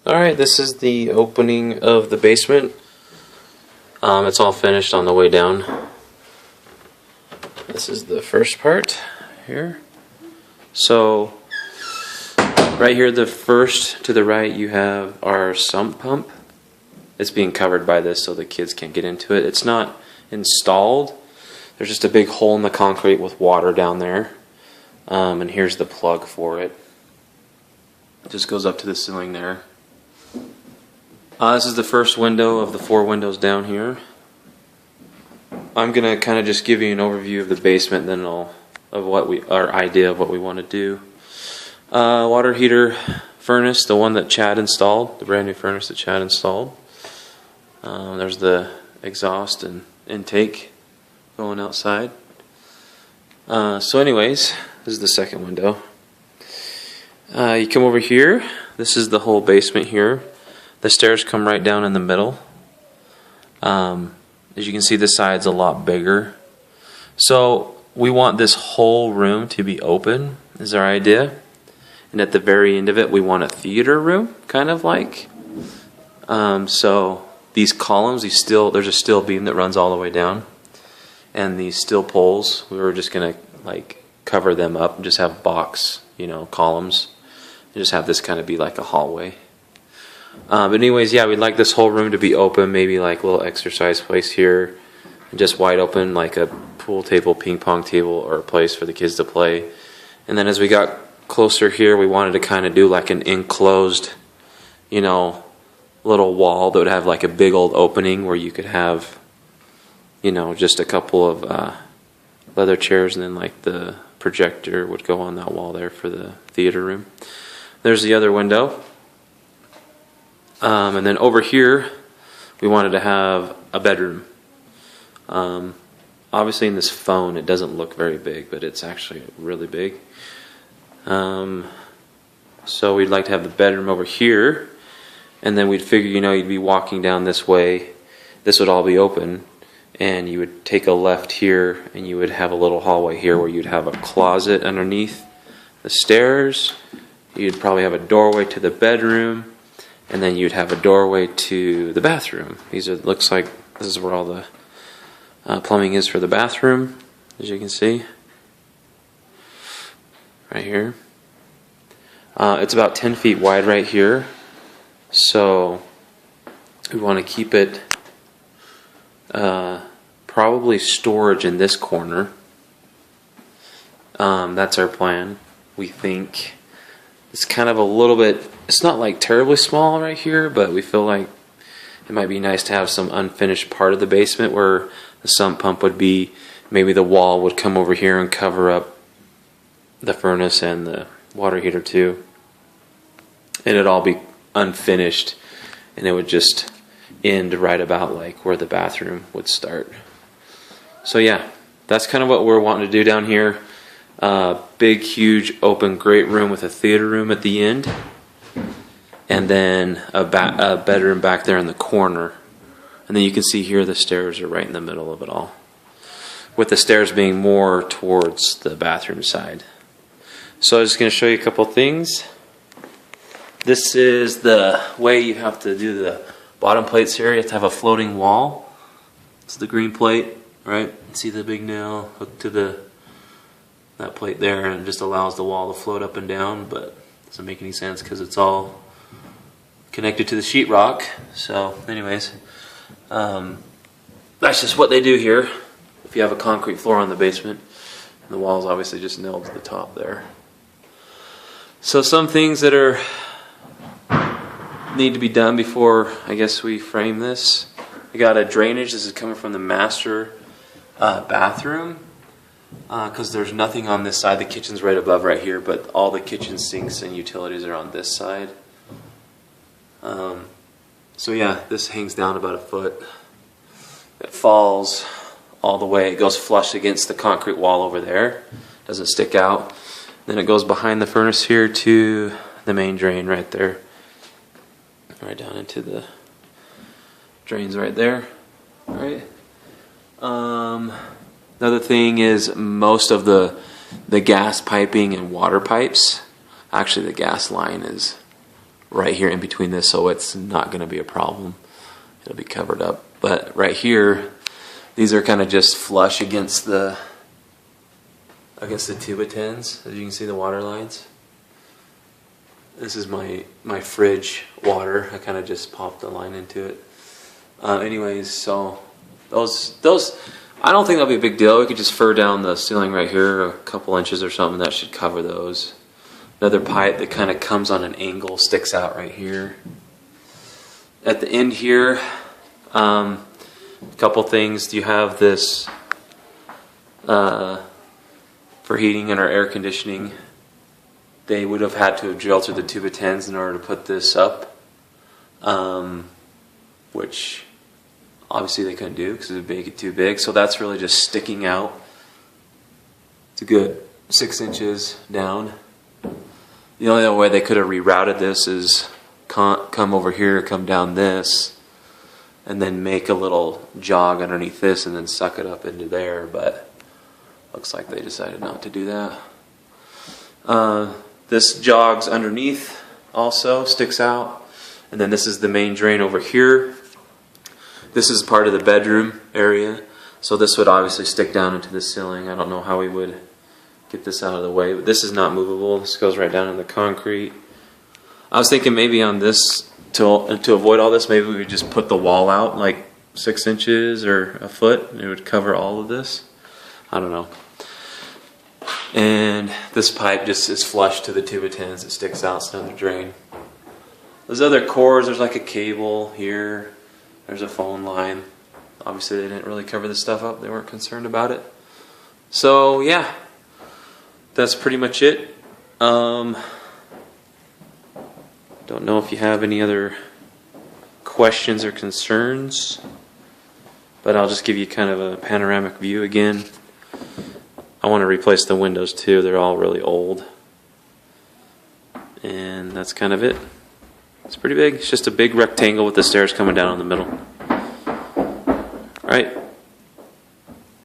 Alright, this is the opening of the basement. It's all finished on the way down. This is the first part here. So, right here, the first to the right, you have our sump pump. It's being covered by this so the kids can't get into it. It's not installed. There's just a big hole in the concrete with water down there. And here's the plug for it. It just goes up to the ceiling there. This is the first window of the 4 windows down here. I'm gonna kind of just give you an overview of the basement, then our idea of what we want to do. Water heater furnace, the one that Chad installed, the brand new furnace that Chad installed. There's the exhaust and intake going outside. So anyways, this is the second window. You come over here. This is the whole basement here. The stairs come right down in the middle. As you can see, this side's a lot bigger. So we want this whole room to be open, is our idea. And at the very end of it, we want a theater room, kind of like. So these columns, there's a steel beam that runs all the way down. And these steel poles, we were just going to like cover them up and just have box, columns. And just have this kind of be like a hallway. But anyways, yeah, we'd like this whole room to be open, maybe like a little exercise place here, and just wide open, like a pool table, ping pong table, or a place for the kids to play. And then as we got closer here, we wanted to kind of do like an enclosed, little wall that would have like a big old opening where you could have, just a couple of leather chairs, and then like the projector would go on that wall there for the theater room. There's the other window. And then over here, we wanted to have a bedroom. Obviously in this phone, it doesn't look very big, but it's actually really big. So we'd like to have the bedroom over here, and then we'd figure, you'd be walking down this way. This would all be open, and you would take a left here, and you would have a little hallway here where you'd have a closet underneath the stairs. You'd probably have a doorway to the bedroom. And then you'd have a doorway to the bathroom. Looks like this is where all the plumbing is for the bathroom, as you can see. Right here. It's about 10 feet wide right here. So we want to keep it probably storage in this corner. That's our plan, we think. It's kind of a little bit, it's not like terribly small right here, but we feel like it might be nice to have some unfinished part of the basement where the sump pump would be. Maybe the wall would come over here and cover up the furnace and the water heater too. And it'd all be unfinished, and it would just end right about like where the bathroom would start. So yeah, that's kind of what we're wanting to do down here. Big, huge, open, great room with a theater room at the end, and then a bedroom back there in the corner. And then you can see here the stairs are right in the middle of it all, with the stairs being more towards the bathroom side. So I'm just going to show you a couple things. This is the way you have to do the bottom plates here. You have to have a floating wall. It's the green plate, right? See the big nail hooked to that plate there, and it just allows the wall to float up and down, but it doesn't make any sense because it's all connected to the sheetrock. So anyways, that's just what they do here if you have a concrete floor on the basement, and the wall's obviously just nailed to the top there. So some things that need to be done before I guess we frame this. We got a drainage. This is coming from the master bathroom. Because there's nothing on this side. The kitchen's right above right here, but all the kitchen sinks and utilities are on this side. So yeah, this hangs down about a foot. It falls all the way. It goes flush against the concrete wall over there. Doesn't stick out. Then it goes behind the furnace here to the main drain right there. Right down into the drains right there. All right. Another thing is most of the gas piping and water pipes, actually the gas line is right here in between this, so it's not going to be a problem. It'll be covered up. But right here, these are kind of just flush against the tuba tins. As you can see, the water lines. This is my fridge water. I kind of just popped the line into it. Anyways, so those I don't think that'll be a big deal. We could just fur down the ceiling right here a couple inches or something. That should cover those. Another pipe that kind of comes on an angle sticks out right here. At the end here, a couple things. You have this for heating and our air conditioning. They would have had to have drilled through the tuba tens in order to put this up, which obviously they couldn't do because it would make it too big. So that's really just sticking out. It's a good 6 inches down. The only other way they could have rerouted this is come over here, come down this, and then make a little jog underneath this and then suck it up into there, but looks like they decided not to do that. This jogs underneath also, sticks out, and then this is the main drain over here. This is part of the bedroom area, so this would obviously stick down into the ceiling. I don't know how we would get this out of the way, but this is not movable. This goes right down in the concrete. I was thinking maybe on this, to avoid all this, maybe we would just put the wall out like 6 inches or a foot, and it would cover all of this. I don't know. And this pipe just is flush to the tuba tins. It sticks out, it's another drain. There's other cords. There's like a cable here. There's a phone line. Obviously they didn't really cover this stuff up. They weren't concerned about it. So yeah, that's pretty much it. Don't know if you have any other questions or concerns, but I'll just give you kind of a panoramic view again. I want to replace the windows too. They're all really old. And that's kind of it. It's pretty big. It's just a big rectangle with the stairs coming down in the middle. Alright.